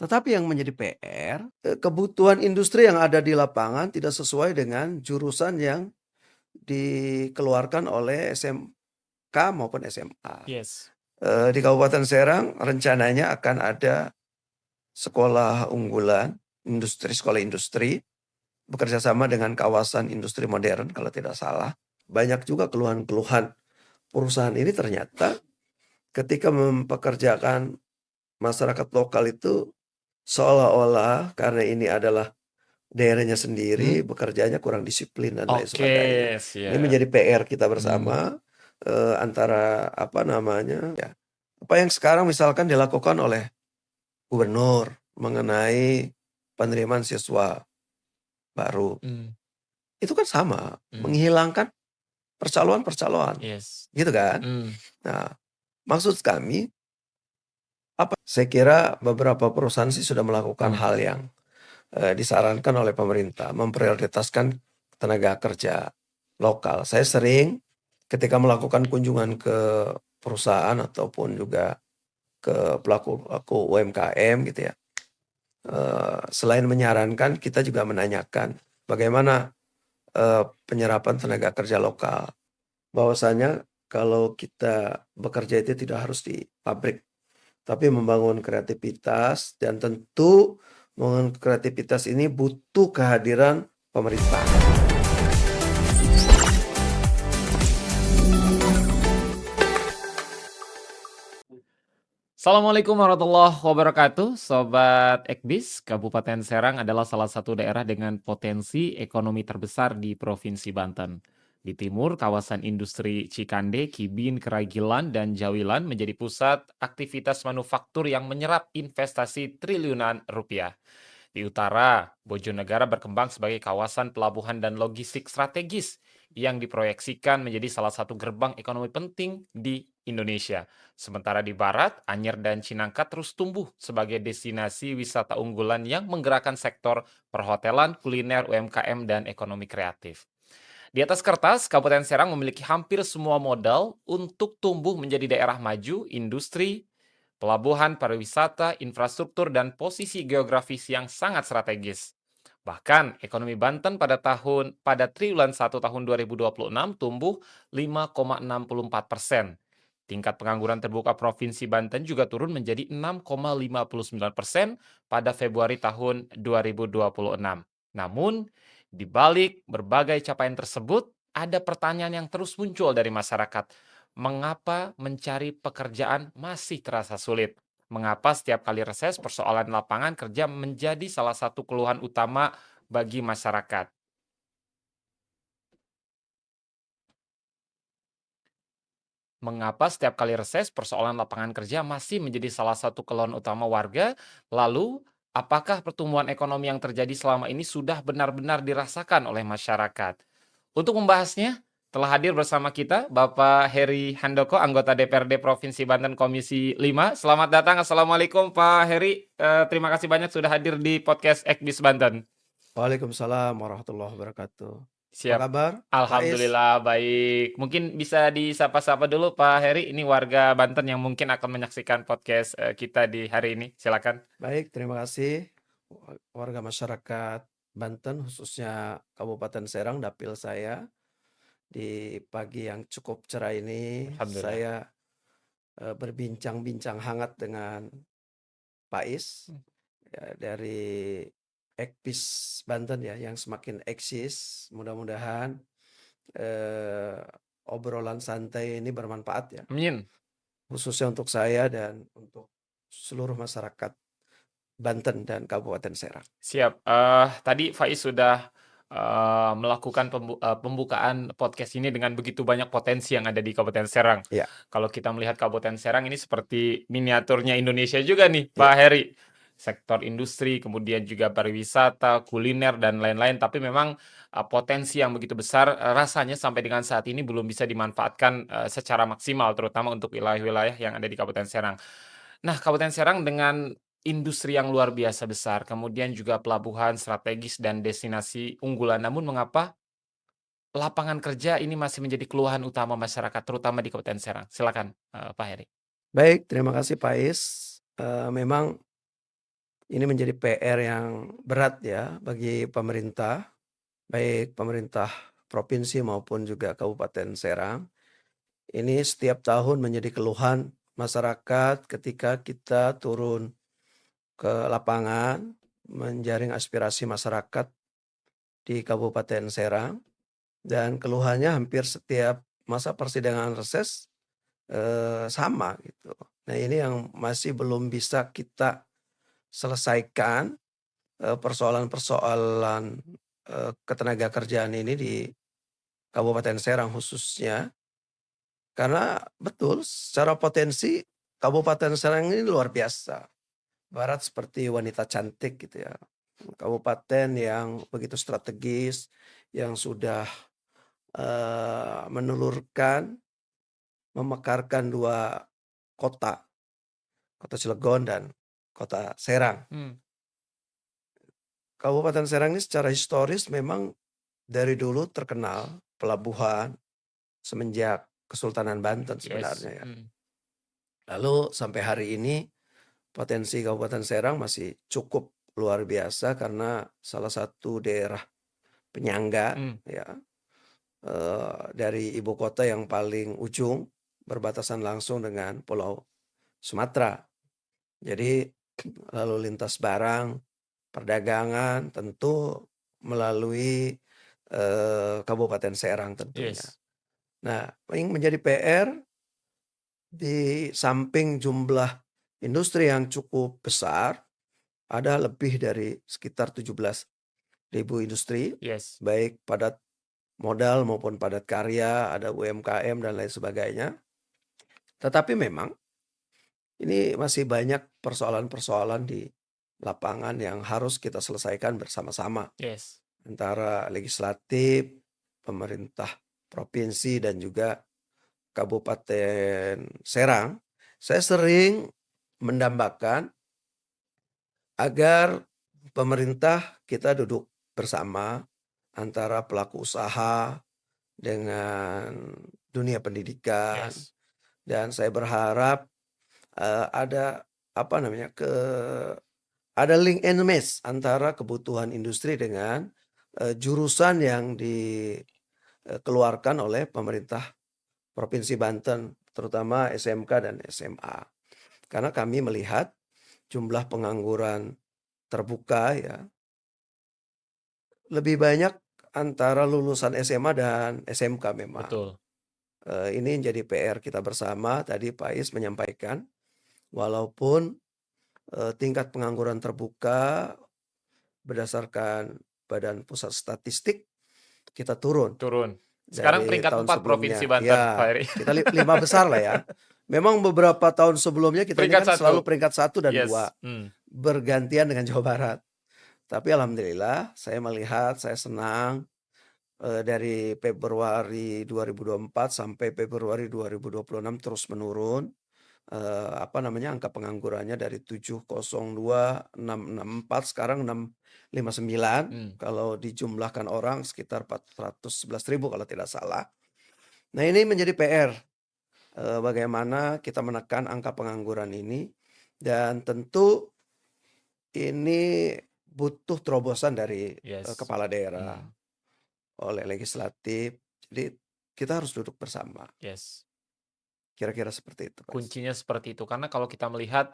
Tetapi yang menjadi PR, kebutuhan industri yang ada di lapangan tidak sesuai dengan jurusan yang dikeluarkan oleh SMK maupun SMA. Yes. Di Kabupaten Serang rencananya akan ada sekolah unggulan, sekolah industri, bekerja sama dengan kawasan industri modern kalau tidak salah. Banyak juga keluhan-keluhan perusahaan ini ternyata ketika mempekerjakan masyarakat lokal itu seolah-olah karena ini adalah daerahnya sendiri, bekerjanya kurang disiplin dan lain sebagainya. Oke, Ini siap. menjadi PR kita Hmm. bersama, antara apa namanya, ya, apa yang sekarang misalkan dilakukan oleh gubernur mengenai penerimaan siswa baru, Hmm. itu kan sama, Hmm. menghilangkan percaloan-percaloan, Yes. gitu kan. Hmm. Nah, maksud kami, saya kira beberapa perusahaan sih sudah melakukan Hmm. hal yang disarankan oleh pemerintah, memprioritaskan tenaga kerja lokal. Saya sering ketika melakukan kunjungan ke perusahaan ataupun juga ke pelaku-pelaku UMKM gitu ya, selain menyarankan kita juga menanyakan bagaimana, penyerapan tenaga kerja lokal. Bahwasanya kalau kita bekerja itu tidak harus di pabrik, tapi membangun kreativitas dan tentu membangun kreativitas ini butuh kehadiran pemerintah. Assalamualaikum warahmatullahi wabarakatuh, Sobat Ekbis. Kabupaten Serang adalah salah satu daerah dengan potensi ekonomi terbesar di Provinsi Banten. Di timur, kawasan industri Cikande, Kibin, Keragilan, dan Jawilan menjadi pusat aktivitas manufaktur yang menyerap investasi triliunan rupiah. Di utara, Bojonegara berkembang sebagai kawasan pelabuhan dan logistik strategis yang diproyeksikan menjadi salah satu gerbang ekonomi penting di Indonesia. Sementara di barat, Anyer dan Cinangka terus tumbuh sebagai destinasi wisata unggulan yang menggerakkan sektor perhotelan, kuliner, UMKM, dan ekonomi kreatif. Di atas kertas, Kabupaten Serang memiliki hampir semua modal untuk tumbuh menjadi daerah maju, industri, pelabuhan, pariwisata, infrastruktur, dan posisi geografis yang sangat strategis. Bahkan, ekonomi Banten pada triwulan 1 tahun 2026 tumbuh 5,64%. Tingkat pengangguran terbuka Provinsi Banten juga turun menjadi 6,59% pada Februari tahun 2026. Namun, di balik berbagai capaian tersebut, ada pertanyaan yang terus muncul dari masyarakat. Mengapa mencari pekerjaan masih terasa sulit? Mengapa setiap kali reses persoalan lapangan kerja menjadi salah satu keluhan utama bagi masyarakat? Mengapa setiap kali reses persoalan lapangan kerja masih menjadi salah satu keluhan utama warga? Lalu, apakah pertumbuhan ekonomi yang terjadi selama ini sudah benar-benar dirasakan oleh masyarakat? Untuk membahasnya, telah hadir bersama kita Bapak Heri Handoko, anggota DPRD Provinsi Banten Komisi 5. Selamat datang, Assalamualaikum Pak Heri. Terima kasih banyak sudah hadir di podcast Ekbis Banten. Waalaikumsalam warahmatullahi wabarakatuh. Apa Siap. kabar, Faiz? Alhamdulillah baik. Mungkin bisa disapa-sapa dulu Pak Heri, ini warga Banten yang mungkin akan menyaksikan podcast kita di hari ini. Silakan. Baik, terima kasih warga masyarakat Banten, khususnya Kabupaten Serang, dapil saya. Di pagi yang cukup cerah ini, Alhamdulillah. saya berbincang-bincang hangat dengan Faiz ya, dari Ekpis Banten ya, yang semakin eksis. Mudah-mudahan eh, obrolan santai ini bermanfaat ya, Amin. khususnya untuk saya dan untuk seluruh masyarakat Banten dan Kabupaten Serang. Siap. Tadi Faiz sudah melakukan pembukaan podcast ini dengan begitu banyak potensi yang ada di Kabupaten Serang. Ya, Kalau kita melihat Kabupaten Serang ini seperti miniaturnya Indonesia juga nih, ya. Pak Heri. Sektor industri, kemudian juga pariwisata, kuliner, dan lain-lain. Tapi memang potensi yang begitu besar rasanya sampai dengan saat ini belum bisa dimanfaatkan secara maksimal, terutama untuk wilayah-wilayah yang ada di Kabupaten Serang. Nah, Kabupaten Serang dengan industri yang luar biasa besar, kemudian juga pelabuhan strategis dan destinasi unggulan. Namun mengapa lapangan kerja ini masih menjadi keluhan utama masyarakat, terutama di Kabupaten Serang? Silakan, Pak Heri. Baik, terima kasih Faiz. Memang Ini menjadi PR yang berat ya bagi pemerintah, baik pemerintah provinsi maupun juga Kabupaten Serang. Ini setiap tahun menjadi keluhan masyarakat ketika kita turun ke lapangan, menjaring aspirasi masyarakat di Kabupaten Serang, dan keluhannya hampir setiap masa persidangan reses, sama gitu. Nah ini yang masih belum bisa kita selesaikan, persoalan-persoalan, ketenagakerjaan ini di Kabupaten Serang khususnya, karena betul secara potensi Kabupaten Serang ini luar biasa. Barat seperti wanita cantik gitu ya. Kabupaten yang begitu strategis, yang sudah, menelurkan, memekarkan 2 kota, Kota Cilegon dan Kota Serang. Hmm, Kabupaten Serang ini secara historis memang dari dulu terkenal pelabuhan semenjak Kesultanan Banten yes. sebenarnya ya. Lalu sampai hari ini potensi Kabupaten Serang masih cukup luar biasa karena salah satu daerah penyangga Hmm, ya, dari ibu kota yang paling ujung berbatasan langsung dengan Pulau Sumatera. Jadi lalu lintas barang, perdagangan tentu melalui, Kabupaten Serang tentunya. yes. Nah, yang menjadi PR di samping jumlah industri yang cukup besar, ada lebih dari sekitar 17.000 industri, Yes. baik padat modal maupun padat karya, ada UMKM dan lain sebagainya. Tetapi memang ini masih banyak persoalan-persoalan di lapangan yang harus kita selesaikan bersama-sama Yes. antara legislatif, pemerintah provinsi dan juga Kabupaten Serang. Saya sering mendambakan agar pemerintah kita duduk bersama antara pelaku usaha dengan dunia pendidikan, Yes. dan saya berharap, ada apa namanya, ada link and match antara kebutuhan industri dengan, jurusan yang dikeluarkan oleh pemerintah Provinsi Banten, terutama SMK dan SMA. Karena kami melihat jumlah pengangguran terbuka ya, lebih banyak antara lulusan SMA dan SMK memang. Betul. Ini jadi PR kita bersama, tadi Pak Is menyampaikan, walaupun, tingkat pengangguran terbuka berdasarkan Badan Pusat Statistik kita turun Turun. Sekarang dari peringkat tahun 4 Provinsi sebelumnya. Banten, Pak Ya, Heri. kita 5 besar lah ya. Memang beberapa tahun sebelumnya kita ini Peringkat kan selalu 1. peringkat 1 dan 2, Yes. bergantian dengan Jawa Barat. Tapi alhamdulillah saya melihat, saya senang, dari Februari 2024 sampai Februari 2026 terus menurun, apa namanya, angka penganggurannya dari 702.664 sekarang 659, Hmm, kalau dijumlahkan orang sekitar 411.000 kalau tidak salah. Nah ini menjadi PR, bagaimana kita menekan angka pengangguran ini, dan tentu ini butuh terobosan dari, yes. kepala daerah, Hmm, oleh legislatif, jadi kita harus duduk bersama, yes. kira-kira seperti itu, Mas. Kuncinya seperti itu, karena kalau kita melihat,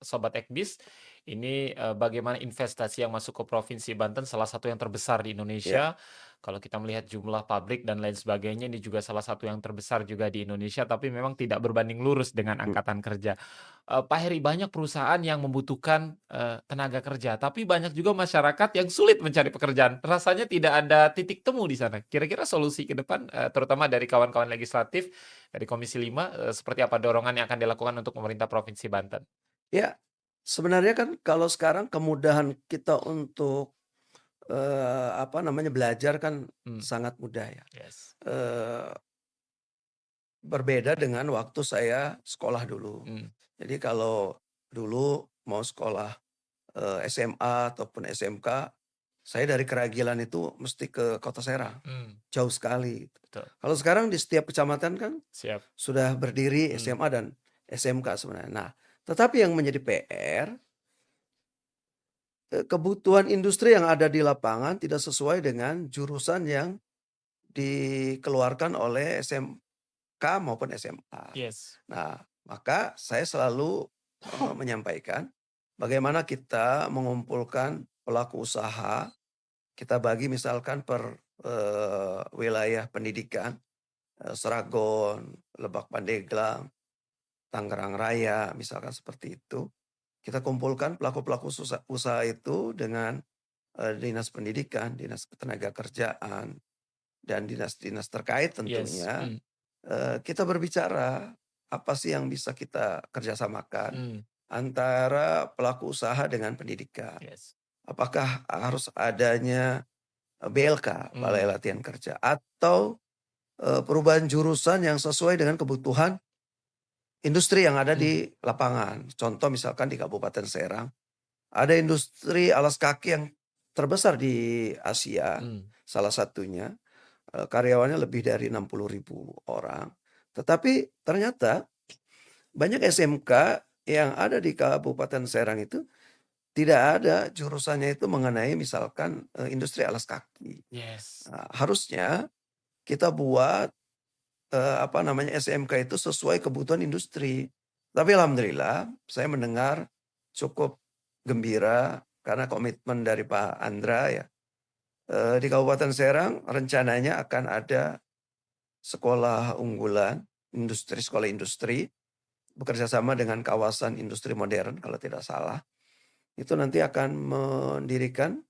Sobat Ekbis, ini, bagaimana investasi yang masuk ke Provinsi Banten salah satu yang terbesar di Ya, Indonesia. Kalau kita melihat jumlah pabrik dan lain sebagainya, ini juga salah satu yang terbesar juga di Indonesia, tapi memang tidak berbanding lurus dengan mhm, angkatan kerja. Pak Heri, banyak perusahaan yang membutuhkan, tenaga kerja, tapi banyak juga masyarakat yang sulit mencari pekerjaan. Rasanya tidak ada titik temu di sana. Kira-kira solusi ke depan, terutama dari kawan-kawan legislatif, dari Komisi 5, seperti apa dorongan yang akan dilakukan untuk pemerintah Provinsi Banten? ya, sebenarnya kan kalau sekarang kemudahan kita untuk, apa namanya, belajar kan Mmm, sangat mudah ya, yes. eee, berbeda dengan waktu saya sekolah dulu. Mmm, Jadi kalau dulu mau sekolah, SMA ataupun SMK, saya dari Keragilan itu mesti ke Kota Serang, mmm, jauh sekali gitu. betul, Kalau sekarang di setiap kecamatan kan siap. sudah berdiri Mmm, SMA dan SMK sebenarnya. Nah, tetapi yang menjadi PR, kebutuhan industri yang ada di lapangan tidak sesuai dengan jurusan yang dikeluarkan oleh SMK maupun SMA. Yes. Nah, maka saya selalu, menyampaikan bagaimana kita mengumpulkan pelaku usaha, kita bagi misalkan per, wilayah pendidikan, Seragon, Lebak Pandeglang, Tangerang Raya, misalkan seperti itu. Kita kumpulkan pelaku-pelaku usaha itu dengan, dinas pendidikan, dinas ketenagakerjaan, dan dinas-dinas terkait Yes. tentunya, kita berbicara, apa sih yang bisa kita kerjasamakan Mmm. antara pelaku usaha dengan pendidikan. Yes. Apakah harus adanya, BLK, Balai Mmm. Latihan Kerja, atau, perubahan jurusan yang sesuai dengan kebutuhan industri yang ada Mmm. di lapangan. Contoh misalkan di Kabupaten Serang, ada industri alas kaki yang terbesar di Asia, Mmm. salah satunya, karyawannya lebih dari 60.000 orang. Tetapi ternyata banyak SMK yang ada di Kabupaten Serang itu tidak ada jurusannya itu mengenai misalkan, industri alas kaki. Yes. Harusnya kita buat, apa namanya, SMK itu sesuai kebutuhan industri. Tapi alhamdulillah saya mendengar cukup gembira karena komitmen dari Pak Andra ya, di Kabupaten Serang rencananya akan ada sekolah unggulan, sekolah industri, bekerja sama dengan kawasan industri modern kalau tidak salah. Itu nanti akan mendirikan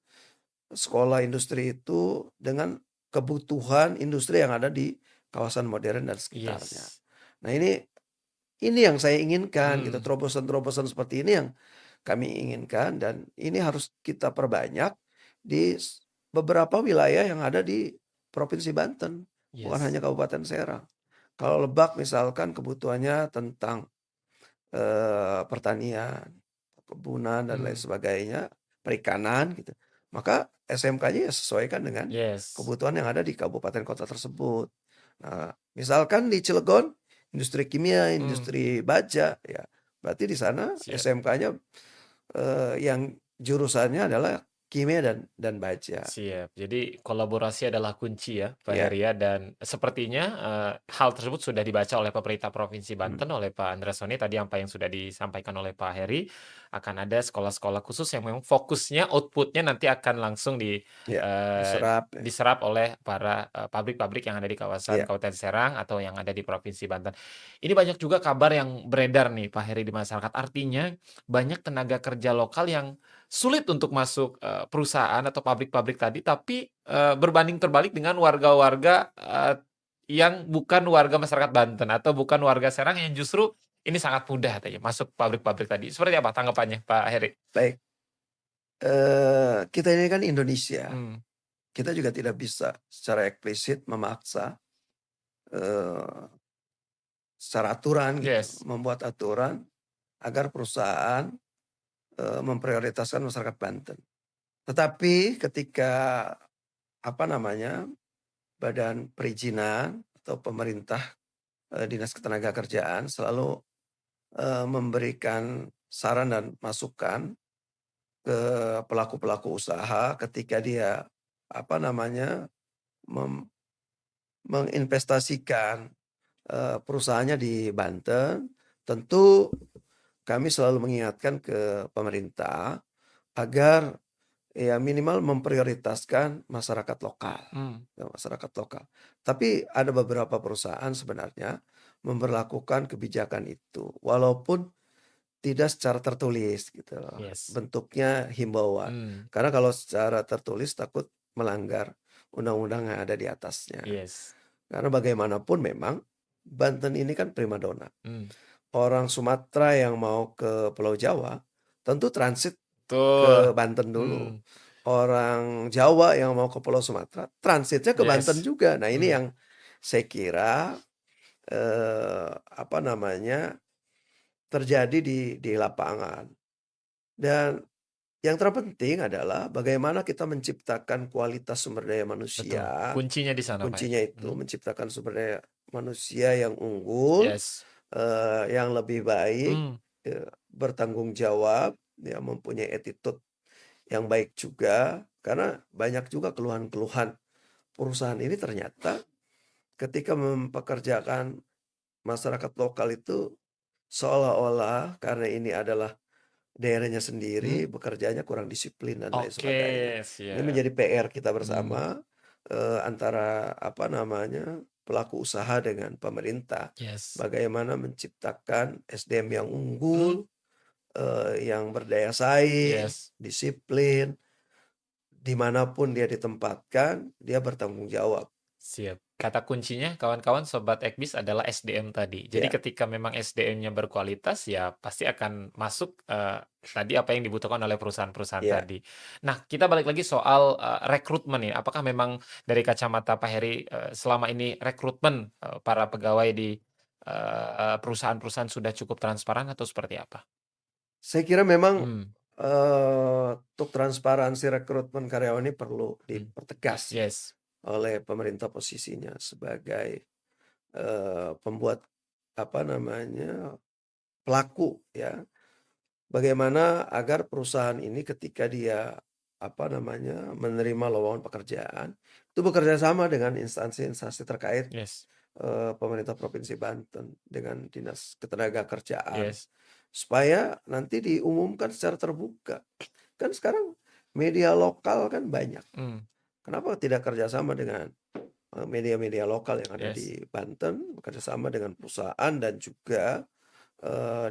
sekolah industri itu dengan kebutuhan industri yang ada di kawasan modern dan sekitarnya. Yes. Nah ini yang saya inginkan gitu, Mmm. terobosan-terobosan seperti ini yang kami inginkan dan ini harus kita perbanyak di beberapa wilayah yang ada di Provinsi Banten, bukan Yes. hanya Kabupaten Serang. Kalau Lebak misalkan kebutuhannya tentang, pertanian, perkebunan dan lain Mmm. sebagainya, perikanan gitu, maka SMK-nya ya sesuaikan dengan Yes. kebutuhan yang ada di kabupaten kota tersebut. Nah, misalkan di Cilegon, industri kimia, Mmm. industri baja, ya berarti di sana Siap. SMK-nya, yang jurusannya adalah kimia dan baja. Siap. Jadi kolaborasi adalah kunci ya, Pak Ya, Heri ya, dan sepertinya, hal tersebut sudah dibaca oleh pemerintah Provinsi mhm, Banten, oleh Pak Andreasoni tadi apa yang sudah disampaikan oleh Pak Heri, akan ada sekolah-sekolah khusus yang memang fokusnya, output-nya nanti akan langsung ya, diserap ya, diserap oleh para, pabrik-pabrik yang ada di kawasan iya, Kabupaten Serang atau yang ada di Provinsi Banten. Ini banyak juga kabar yang beredar nih Pak Heri di masyarakat, artinya banyak tenaga kerja lokal yang sulit untuk masuk, perusahaan atau pabrik-pabrik tadi, tapi, berbanding terbalik dengan warga-warga, yang bukan warga masyarakat Banten atau bukan warga Serang yang justru ini sangat mudah katanya masuk pabrik-pabrik tadi. Seperti apa tanggapannya Pak Heri? baik, kita ini kan Indonesia, Mmm. kita juga tidak bisa secara eksplisit memaksa, eee, secara aturan gitu, Yes. membuat aturan agar perusahaan, memprioritaskan masyarakat Banten. Tetapi ketika, apa namanya, badan perizinan atau pemerintah, dinas ketenagakerjaan selalu, memberikan saran dan masukan ke pelaku-pelaku usaha ketika dia, apa namanya, mem menginvestasikan, perusahaannya di Banten, tentu kami selalu mengingatkan ke pemerintah agar ya minimal memprioritaskan masyarakat lokal, Mmm. ya masyarakat lokal. Tapi ada beberapa perusahaan sebenarnya memberlakukan kebijakan itu, walaupun tidak secara tertulis gitu loh, Yes. bentuknya himbauan. Mmm. Karena kalau secara tertulis takut melanggar undang-undang yang ada di atasnya. Yes. Karena bagaimanapun memang Banten ini kan primadona. Mmm. Orang Sumatera yang mau ke Pulau Jawa tentu transit Betul. ke Banten dulu. Mmm. Orang Jawa yang mau ke Pulau Sumatera transitnya ke Banten Yes. juga. Nah ini Mmm. yang saya kira, apa namanya, terjadi di lapangan. Dan yang terpenting adalah bagaimana kita menciptakan kualitas sumber daya Betul. manusia. Kuncinya di sana Pak Kuncinya Heri. itu Mhm. menciptakan sumber daya manusia yang unggul, Yes. yang lebih baik, Mmm. bertanggung jawab, ya mempunyai attitude yang baik juga, karena banyak juga keluhan-keluhan perusahaan ini ternyata ketika mempekerjakan masyarakat lokal itu seolah-olah karena ini adalah daerahnya Mhm. sendiri, bekerjanya kurang disiplin dan lain Oke, sebagainya. Ini siap. menjadi PR kita Mhm. bersama, antara apa namanya, pelaku usaha dengan pemerintah. Yes. Bagaimana menciptakan SDM yang Mhm. unggul, yang berdaya saing, Yes. disiplin, dimanapun dia ditempatkan, dia bertanggung jawab. Siap. Kata kuncinya kawan-kawan Sobat Ekbis adalah SDM tadi. Jadi Ya, ketika memang SDM-nya berkualitas, ya pasti akan masuk, tadi apa yang dibutuhkan oleh perusahaan-perusahaan ya. tadi. Nah, kita balik lagi soal, rekrutmen nih. Apakah memang dari kacamata Pak Heri, selama ini rekrutmen, para pegawai di, perusahaan-perusahaan sudah cukup transparan atau seperti apa? Saya kira memang, Hmm. untuk transparansi rekrutmen karyawan ini perlu Hmm. dipertegas ya, Yes. oleh pemerintah posisinya sebagai, pembuat apa namanya, pelaku ya. Bagaimana agar perusahaan ini ketika dia apa namanya, menerima lowongan pekerjaan, itu bekerja sama dengan instansi-instansi terkait, Yes. pemerintah Provinsi Banten dengan Dinas Ketenagakerjaan, Yes. supaya nanti diumumkan secara terbuka. Kan sekarang media lokal kan banyak, Hmm. kenapa tidak kerjasama dengan, media-media lokal yang ada Yes. di Banten, bekerja sama dengan perusahaan dan juga,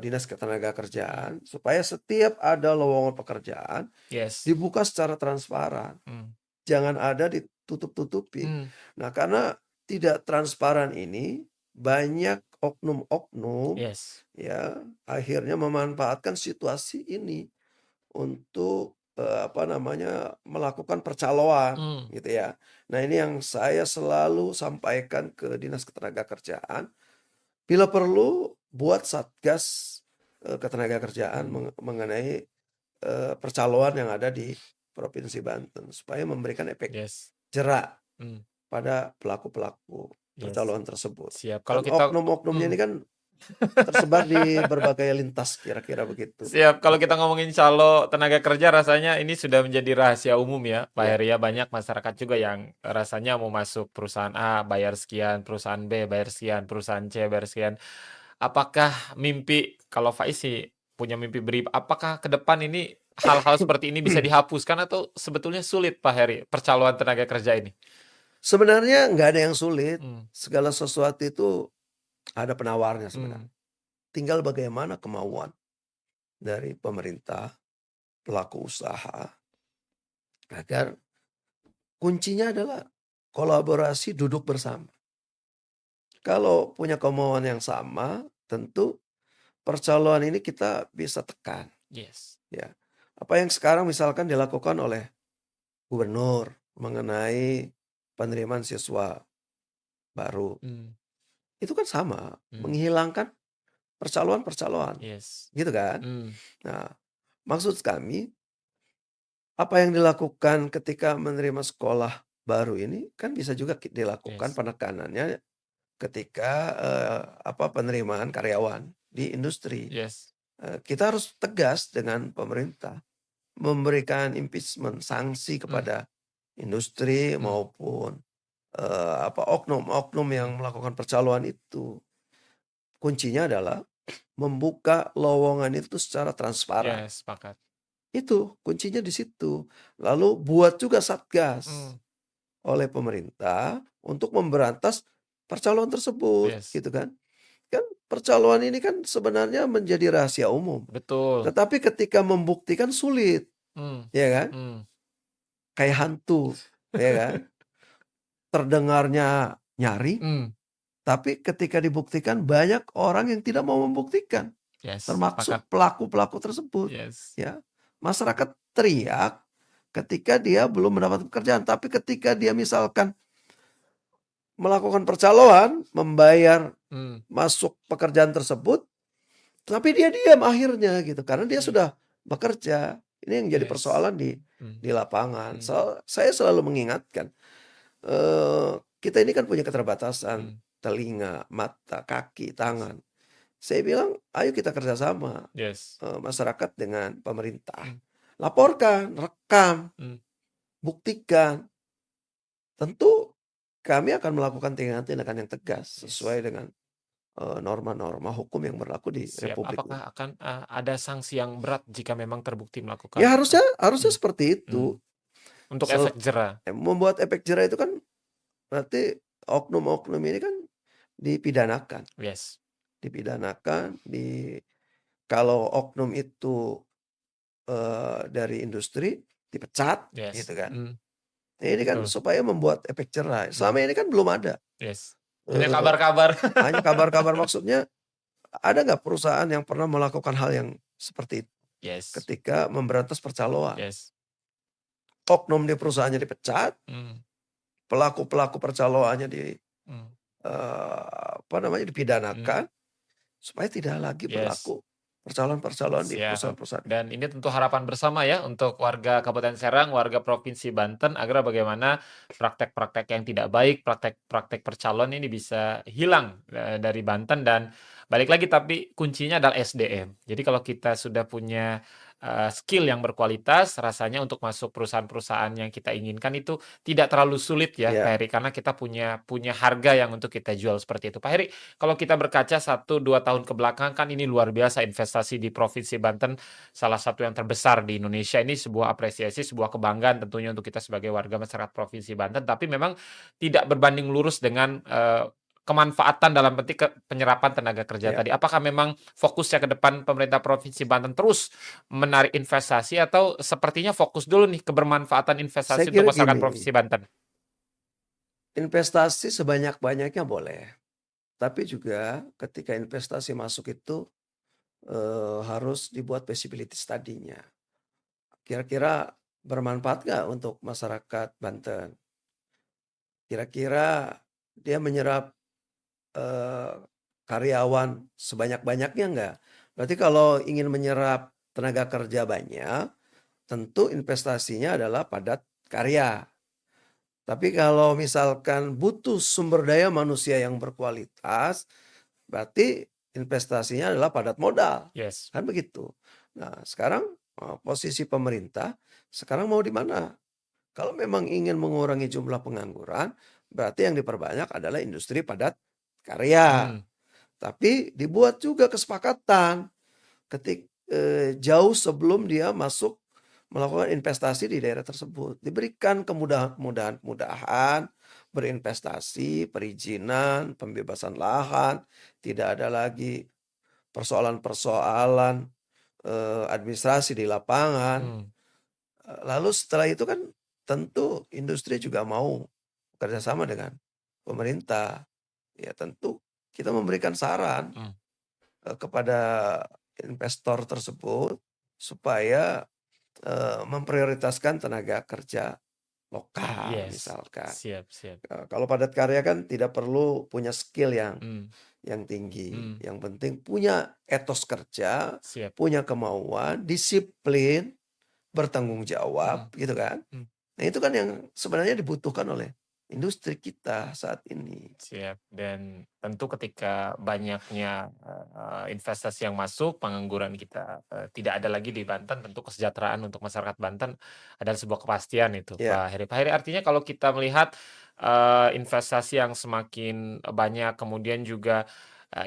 Dinas Hmm. Ketenagakerjaan, supaya setiap ada lowongan pekerjaan Yes. dibuka secara transparan, Hmm. jangan ada ditutup-tutupi. Hmm. Nah, karena tidak transparan ini, banyak oknum-oknum Yes. ya, akhirnya memanfaatkan situasi ini untuk, apa namanya, melakukan percaloan Hmm. gitu ya. Nah, ini yang saya selalu sampaikan ke Dinas Ketenagakerjaan, bila perlu buat satgas, ketenagakerjaan Hmm. mengenai, percaloan yang ada di Provinsi Banten, supaya memberikan efek Yes. jera Hmm. pada pelaku-pelaku Yes. percaloan tersebut. Siap. Kalau Kan kita oknum-oknumnya ini hmm. kan tersebar di berbagai lintas, kira-kira begitu. Siap. Kalau kita Maka ngomongin calo tenaga kerja rasanya ini sudah menjadi rahasia umum ya, Pak ya. Heri ya. Banyak masyarakat juga yang rasanya mau masuk perusahaan A bayar sekian, perusahaan B bayar sekian, perusahaan C bayar sekian. Apakah mimpi kalau Faiz sih punya mimpi apakah ke depan ini hal-hal seperti ini bisa dihapuskan atau sebetulnya sulit Pak Heri, percaloan tenaga kerja ini? Sebenarnya nggak ada yang sulit, Hmm. segala sesuatu itu ada penawarnya Hmm. sebenarnya. Tinggal bagaimana kemauan dari pemerintah, pelaku usaha, agar kuncinya adalah kolaborasi, duduk bersama. Kalau punya kemauan yang sama, tentu percaloan ini kita bisa tekan, Yes. ya. Apa yang sekarang misalkan dilakukan oleh gubernur mengenai penerimaan siswa baru, Hmm. itu kan sama, Hmm. menghilangkan percaloan-percaloan, Yes. gitu kan. Hmm. Nah, maksud kami, apa yang dilakukan ketika menerima sekolah baru ini kan bisa juga dilakukan Yes. penekanannya ketika, apa, penerimaan karyawan di industri. Yes. Kita harus tegas dengan pemerintah, memberikan impeachment, sanksi Hmm. kepada industri Hmm. maupun, apa, oknum-oknum yang Hmm. melakukan percaloan itu. Kuncinya adalah membuka lowongan itu secara transparan. Yes, sepakat. Itu kuncinya di situ. Lalu buat juga Hmm. satgas oleh pemerintah untuk memberantas percaloan tersebut, Yes. gitu kan. Kan percaloan ini kan sebenarnya menjadi rahasia umum, Betul. tetapi ketika membuktikan sulit, Hmm. ya kan? Hmm. Kayak hantu, ya kan? Terdengarnya nyaring, Hmm. tapi ketika dibuktikan banyak orang yang tidak mau membuktikan, Yes, termasuk sepakat. pelaku-pelaku tersebut, Yes. ya. Masyarakat teriak ketika dia belum mendapat pekerjaan, tapi ketika dia misalkan melakukan percaloan, membayar Hmm. masuk pekerjaan tersebut, tapi dia diam akhirnya gitu, karena dia Hmm. sudah bekerja. Ini yang jadi Yes. persoalan di Hmm. lapangan. Hmm. Saya selalu mengingatkan, kita ini kan punya keterbatasan Hmm. telinga, mata, kaki, Yes. tangan. Saya bilang, ayo kita kerjasama, Yes. masyarakat dengan pemerintah. Hmm. laporkan, rekam, Mmm, buktikan. Tentu kami akan melakukan tindakan-tindakan yang tegas yes. sesuai dengan, norma-norma hukum yang berlaku di Siap. republik ini. Apakah akan, ada sanksi yang berat jika memang terbukti Ya melakukan, harusnya harusnya mmm, seperti mmm, itu. untuk Sel efek jera? Membuat efek jerah itu kan berarti oknum-oknum ini kan dipidanakan Yes, dipidanakan, kalau oknum itu, dari industri dipecat yes, gitu kan. Ini kan betul, supaya membuat efek jerah. mmm, Selama ini kan belum ada, yes. Hanya eee, kabar-kabar. hanya kabar-kabar, maksudnya ada nggak perusahaan yang pernah melakukan hal yang seperti itu Yes, ketika memberantas percaloan? yes, Oknum di perusahaannya dipecat, mmm, pelaku-pelaku percaloannya mmm, apa namanya, mmm, dipidanakan supaya tidak lagi yes. berlaku percaloan-percaloan di Siap. perusahaan-perusahaan itu. Dan ini tentu harapan bersama ya untuk warga Kabupaten Serang, warga Provinsi Banten agar bagaimana praktek-praktek yang tidak baik, praktek-praktek percaloan ini bisa hilang, dari Banten dan balik lagi tapi kuncinya adalah SDM. Jadi kalau kita sudah punya, skill yang berkualitas, rasanya untuk masuk perusahaan-perusahaan yang kita inginkan itu tidak terlalu sulit ya Pak Iya, Heri, karena kita punya punya harga yang untuk kita jual seperti itu. Pak Heri, kalau kita berkaca 1, 2 tahun ke belakang kan ini luar biasa investasi di Provinsi Banten, salah satu yang terbesar di Indonesia. Ini sebuah apresiasi, sebuah kebanggaan tentunya untuk kita sebagai warga masyarakat Provinsi Banten, tapi memang tidak berbanding lurus dengan, kemanfaatan dalam petik penyerapan tenaga kerja iya. tadi. Apakah memang fokusnya ke depan pemerintah Provinsi Banten terus menarik investasi atau sepertinya fokus dulu nih kebermanfaatan Saya investasi untuk kira masyarakat gini, Provinsi Banten? investasi sebanyak-banyaknya boleh, tapi juga ketika investasi masuk itu, harus dibuat feasibility study-nya. Kira-kira bermanfaat nggak untuk masyarakat Banten? Kira-kira dia menyerap, eee, karyawan sebanyak-banyaknya nggak? Berarti kalau ingin menyerap tenaga kerja banyak, tentu investasinya adalah padat karya. Tapi kalau misalkan butuh sumber daya manusia yang berkualitas, berarti investasinya adalah padat modal, Yes. kan begitu. Nah sekarang, posisi pemerintah sekarang mau di mana? Kalau memang ingin mengurangi jumlah pengangguran, berarti yang diperbanyak adalah industri padat karya. Mmm, Tapi dibuat juga kesepakatan jauh sebelum dia masuk melakukan investasi di daerah tersebut. Diberikan kemudahan-kemudahan berinvestasi, perizinan, pembebasan lahan, tidak ada lagi persoalan-persoalan, administrasi di lapangan. mmm, Lalu setelah itu kan tentu industri juga mau bekerjasama dengan pemerintah. Ya tentu kita memberikan saran, mmm. kepada investor tersebut supaya, memprioritaskan tenaga kerja lokal Yes. misalkan. Siap, siap. Kalau padat karya kan tidak perlu punya skill Mmm, yang tinggi, mmm, yang penting punya etos kerja, siap. punya kemauan, disiplin, bertanggung Mhm, jawab gitu kan. mmm, Nah itu kan yang sebenarnya dibutuhkan oleh industri kita saat ini. siap. Dan tentu ketika banyaknya, investasi yang masuk, pengangguran kita, tidak ada lagi di Banten, tentu kesejahteraan untuk masyarakat Banten adalah sebuah kepastian itu, Ya, Pak Heri. Pak Heri, artinya kalau kita melihat, investasi yang semakin banyak, kemudian juga,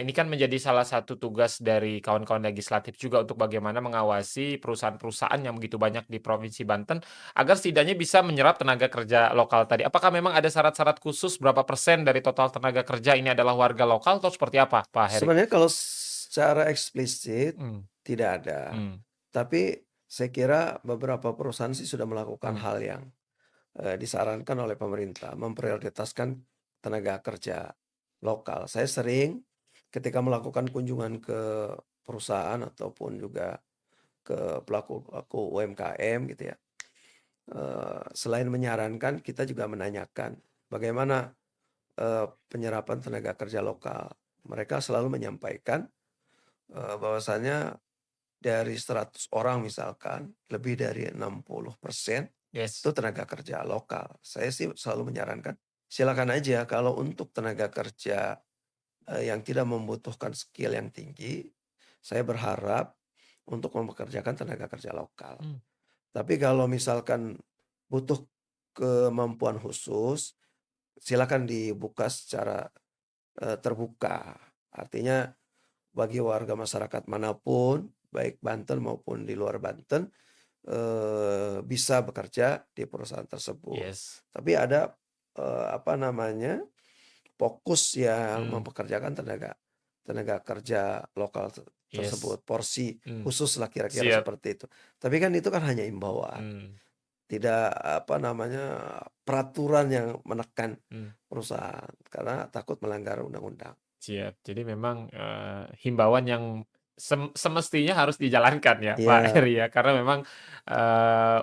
ini kan menjadi salah satu tugas dari kawan-kawan legislatif juga untuk bagaimana mengawasi perusahaan-perusahaan yang begitu banyak di Provinsi Banten agar setidaknya bisa menyerap tenaga kerja lokal tadi. Apakah memang ada syarat-syarat khusus berapa persen dari total tenaga kerja ini adalah warga lokal atau seperti apa, Pak Heri? sebenarnya kalau secara eksplisit Mmm, tidak ada. mmm, Tapi saya kira beberapa perusahaan sih sudah melakukan mmm, hal yang, disarankan oleh pemerintah, memprioritaskan tenaga kerja lokal. Saya sering ketika melakukan kunjungan ke perusahaan ataupun juga ke pelaku-pelaku UMKM gitu ya, selain menyarankan kita juga menanyakan bagaimana, penyerapan tenaga kerja lokal. Mereka selalu menyampaikan, bahwasanya dari 100 orang misalkan, lebih dari 60% itu yes, tenaga kerja lokal. Saya sih selalu menyarankan, silakan aja kalau untuk tenaga kerja, yang tidak membutuhkan skill yang tinggi, saya berharap untuk mempekerjakan tenaga kerja lokal. mmm, Tapi kalau misalkan butuh kemampuan khusus, silakan dibuka secara, terbuka. Artinya bagi warga masyarakat manapun, baik Banten maupun di luar Banten, bisa bekerja di perusahaan tersebut. Yes. Tapi ada, apa namanya, fokus yang Hmm. mempekerjakan tenaga tenaga kerja lokal Yes. tersebut, porsi Hmm. khusus lah kira-kira Siap. seperti itu. Tapi kan itu kan hanya imbauan, Hmm. tidak apa namanya, peraturan yang menekan Hmm. perusahaan karena takut melanggar undang-undang. Siap. Jadi memang, himbauan yang semestinya harus dijalankan ya, Pak Iya, Heri ya, karena memang,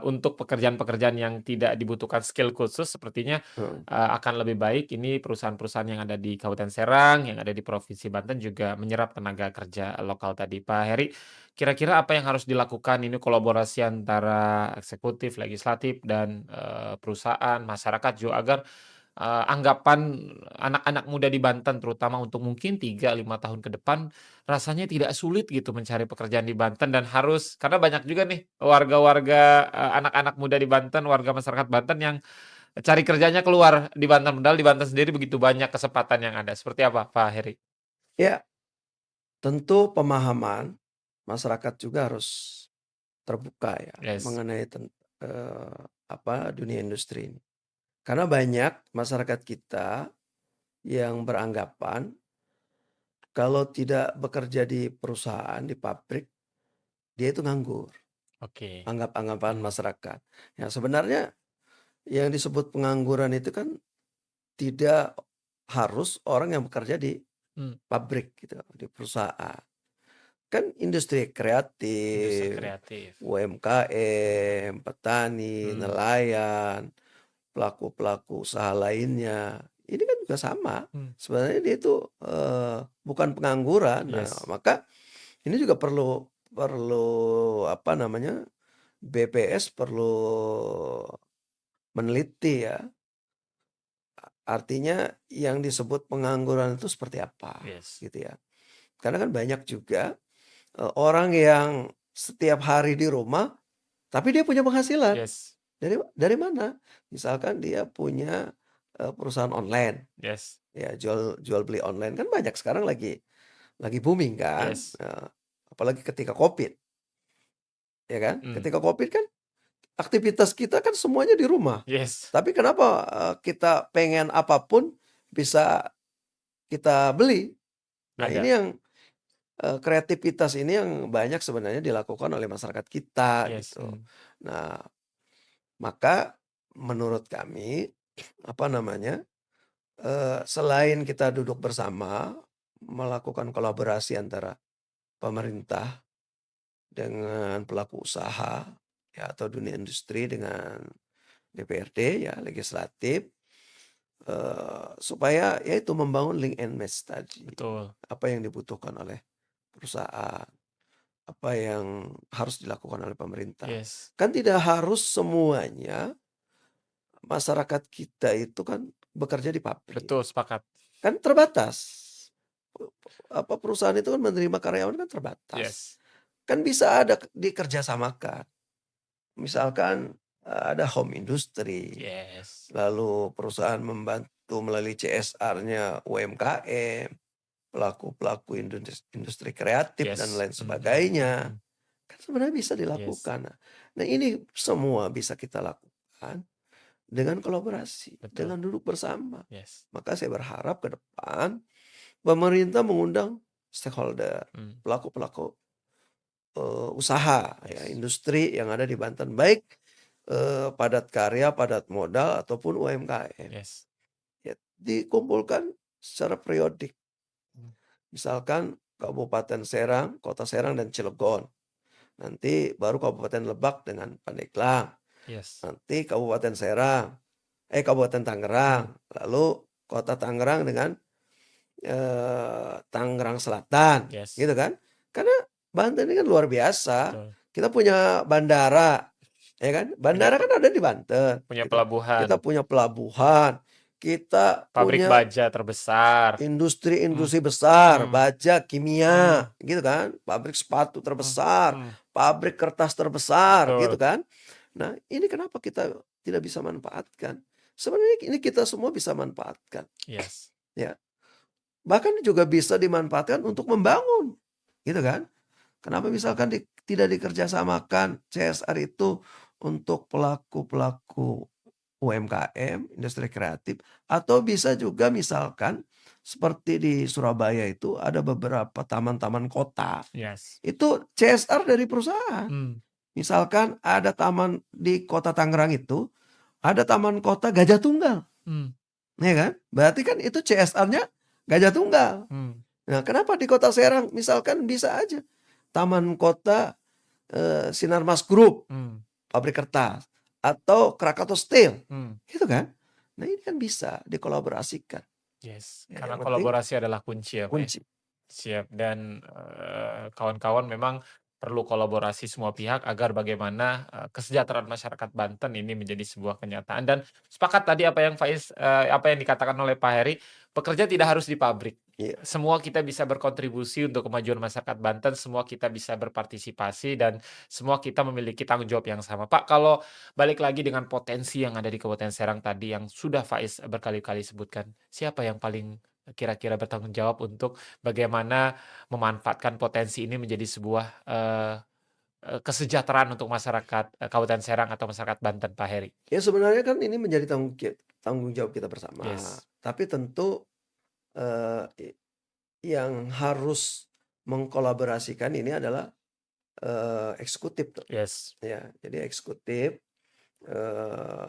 untuk pekerjaan-pekerjaan yang tidak dibutuhkan skill khusus sepertinya, heeh. akan lebih baik ini perusahaan-perusahaan yang ada di Kabupaten Serang, yang ada di Provinsi Banten juga menyerap tenaga kerja lokal tadi. Pak Heri, kira-kira apa yang harus dilakukan ini kolaborasi antara eksekutif, legislatif, dan, perusahaan, masyarakat juga agar anggapan anak-anak muda di Banten terutama untuk mungkin 3 5 tahun ke depan, rasanya tidak sulit gitu mencari pekerjaan di Banten dan harus karena banyak juga nih warga-warga, anak-anak muda di Banten, warga masyarakat Banten yang cari kerjanya keluar di Banten, padahal di Banten sendiri begitu banyak kesempatan yang ada. Seperti apa, Pak Heri? Ya, tentu pemahaman masyarakat juga harus terbuka ya Yes, mengenai apa, dunia industri ini. Karena banyak masyarakat kita yang beranggapan kalau tidak bekerja di perusahaan, di pabrik, dia itu nganggur. oke. Anggapan Mmm, masyarakat. Ya sebenarnya yang disebut pengangguran itu kan tidak harus orang yang bekerja di mmm, pabrik gitu, di perusahaan. Kan industri industri kreatif, kreatif. UMKM, petani, Mhm, nelayan, pelaku-pelaku usaha lainnya, ini kan juga sama. mmm, Sebenarnya dia itu, bukan pengangguran. Nah, yes, maka ini juga perlu perlu apa namanya, BPS perlu meneliti ya, artinya yang disebut pengangguran itu seperti apa, yes, gitu ya. Karena kan banyak juga, orang yang setiap hari di rumah, tapi dia punya penghasilan. yes, Dari mana? Misalkan dia punya, perusahaan online, yes, ya jual jual beli online, kan banyak sekarang lagi booming kan, yes, apalagi ketika Covid, ya kan. mmm, Ketika Covid kan aktivitas kita kan semuanya di rumah. yes, Tapi kenapa, kita pengen apapun bisa kita beli. Nah ini ada, yang, kreativitas ini yang banyak sebenarnya dilakukan oleh masyarakat kita yes, gitu. Nah, maka menurut kami, apa namanya, selain kita duduk bersama, melakukan kolaborasi antara pemerintah dengan pelaku usaha, ya atau dunia industri dengan DPRD ya, legislatif, supaya ya itu membangun link and match tadi. betul, Apa yang dibutuhkan oleh perusahaan, apa yang harus dilakukan oleh pemerintah. yes, Kan tidak harus semuanya masyarakat kita itu kan bekerja di pabrik, betul sepakat, kan terbatas. Apa, perusahaan itu kan menerima karyawan kan terbatas. yes, Kan bisa ada dikerjasamakan. Misalkan, ada home industry, yes, lalu perusahaan membantu melalui CSR-nya UMKM, pelaku-pelaku industri kreatif dan yes, lain sebagainya, mhm, kan sebenarnya bisa yes, dilakukan. Nah, ini semua bisa kita lakukan dengan kolaborasi, betul, dengan duduk bersama. yes, Maka saya berharap ke depan pemerintah mengundang stakeholder, mmm, pelaku-pelaku, usaha ya, yes, industri yang ada di Banten, baik, padat karya, padat modal, ataupun UMKM. yes, Ya, dikumpulkan secara periodik. mmm, Misalkan Kabupaten Serang, Kota Serang, dan Cilegon. Nanti baru Kabupaten Lebak dengan Pandeglang. yes, Nanti Kabupaten Tangerang. mmm, Lalu Kota Tangerang dengan Tangerang Selatan, yes, gitu kan. Karena Banten ini kan luar biasa. betul, Kita punya bandara, ya kan. punya Bandara kan ada di Banten, punya gitu. pelabuhan, Kita punya pelabuhan, kita pabrik punya baja terbesar, mmm, industri-industri besar, mmm, baja, mmm, kimia, gitu kan. Pabrik sepatu mmm, terbesar, mmm, pabrik kertas terbesar, gitu betul, kan. Nah, ini kenapa kita tidak bisa manfaatkan? Sebenarnya ini kita semua bisa manfaatkan, Yes. ya. Bahkan juga bisa dimanfaatkan untuk membangun, gitu kan. Kenapa misalkan tidak dikerjasamakan CSR itu untuk pelaku-pelaku UMKM, industri kreatif, atau bisa juga misalkan seperti di Surabaya itu ada beberapa taman-taman kota, Yes. itu CSR dari perusahaan. Hmm. Misalkan ada taman di kota Tangerang itu, ada taman kota Gajah Tunggal, Hmm. ya kan? Berarti kan itu CSR-nya Gajah Tunggal. Hmm. Nah, kenapa di kota Serang misalkan bisa aja taman kota Sinarmas Group, Hmm. pabrik kertas, atau Krakatau Steel, Hmm. gitu kan? Nah, ini kan bisa dikolaborasikan. Yes, Ya, karena yang penting kolaborasi adalah kunci ya, Pak, ya. kunci. Siap, dan, kawan-kawan memang perlu kolaborasi semua pihak agar bagaimana, kesejahteraan masyarakat Banten ini menjadi sebuah kenyataan, dan sepakat tadi apa yang dikatakan oleh Pak Heri, pekerja tidak harus di pabrik. Iya. Semua kita bisa berkontribusi untuk kemajuan masyarakat Banten, semua kita bisa berpartisipasi, dan semua kita memiliki tanggung jawab yang sama. Pak, kalau balik lagi dengan potensi yang ada di Kabupaten Serang tadi yang sudah Faiz berkali-kali sebutkan, siapa yang paling kira-kira bertanggung jawab untuk bagaimana memanfaatkan potensi ini menjadi sebuah, kesejahteraan untuk masyarakat, Kabupaten Serang atau masyarakat Banten, Pak Heri? Ya sebenarnya kan ini menjadi tanggung jawab kita bersama. Yes. Tapi tentu, eee, yang harus mengkolaborasikan ini adalah, eksekutif tuh. Yes. Ya, jadi eksekutif,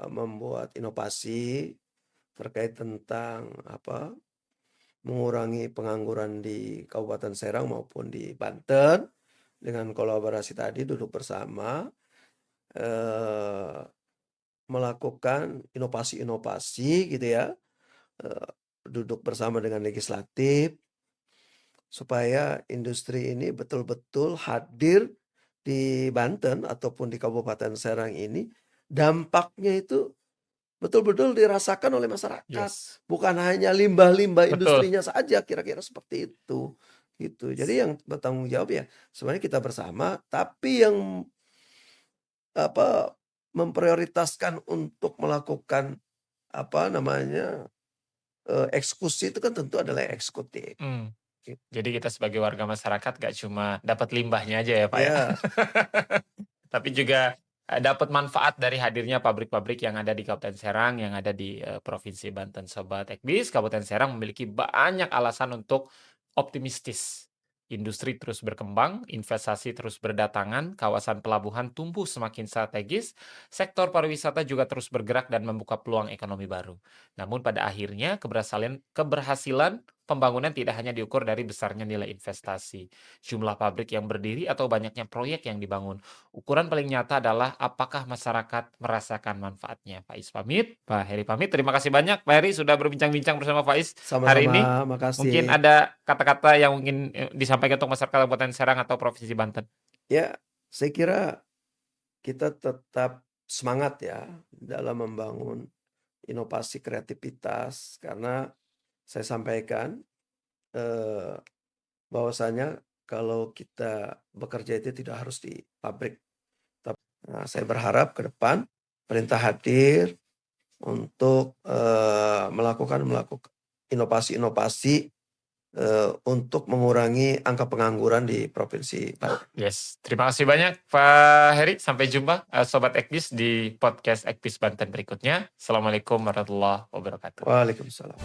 membuat inovasi terkait tentang mengurangi pengangguran di Kabupaten Serang maupun di Banten, dengan kolaborasi tadi duduk bersama, eee, melakukan inovasi-inovasi gitu ya, eee, duduk bersama dengan legislatif, supaya industri ini betul-betul hadir di Banten ataupun di Kabupaten Serang ini, dampaknya itu betul-betul dirasakan oleh masyarakat, Yes. bukan hanya limbah-limbah Betul. industrinya saja, kira-kira seperti itu, gitu. Jadi yang bertanggung jawab ya sebenarnya kita bersama, tapi yang memprioritaskan untuk melakukan eksekusi itu kan tentu adalah eksekutif, Mmm. gitu. Jadi kita sebagai warga masyarakat nggak cuma dapat limbahnya aja ya, Pak, ya? Ya, Tapi juga, dapat manfaat dari hadirnya pabrik-pabrik yang ada di Kabupaten Serang, yang ada di, Provinsi Banten. Sobat Ekbis, Kabupaten Serang memiliki banyak alasan untuk optimistis. Industri terus berkembang, investasi terus berdatangan, kawasan pelabuhan tumbuh semakin strategis, sektor pariwisata juga terus bergerak dan membuka peluang ekonomi baru. Namun pada akhirnya keberhasilan pembangunan tidak hanya diukur dari besarnya nilai investasi, jumlah pabrik yang berdiri atau banyaknya proyek yang dibangun. Ukuran paling nyata adalah apakah masyarakat merasakan manfaatnya. Faiz pamit, Pak Heri pamit. Terima kasih banyak Pak Heri sudah berbincang-bincang bersama Faiz hari ini. sama-sama, Mungkin makasih. ada kata-kata yang mungkin disampaikan untuk masyarakat Kabupaten Serang atau Provinsi Banten. Ya, saya kira kita tetap semangat ya dalam membangun inovasi kreativitas, karena saya sampaikan, eee, bahwasanya kalau kita bekerja itu tidak harus di pabrik. Nah, saya berharap ke depan pemerintah hadir untuk, melakukan inovasi-inovasi, untuk mengurangi angka pengangguran di Provinsi Banten. Yes, terima kasih banyak Pak Heri. Sampai jumpa Sobat Ekbis di podcast Ekbis Banten berikutnya. Assalamualaikum warahmatullahi wabarakatuh. Waalaikumsalam.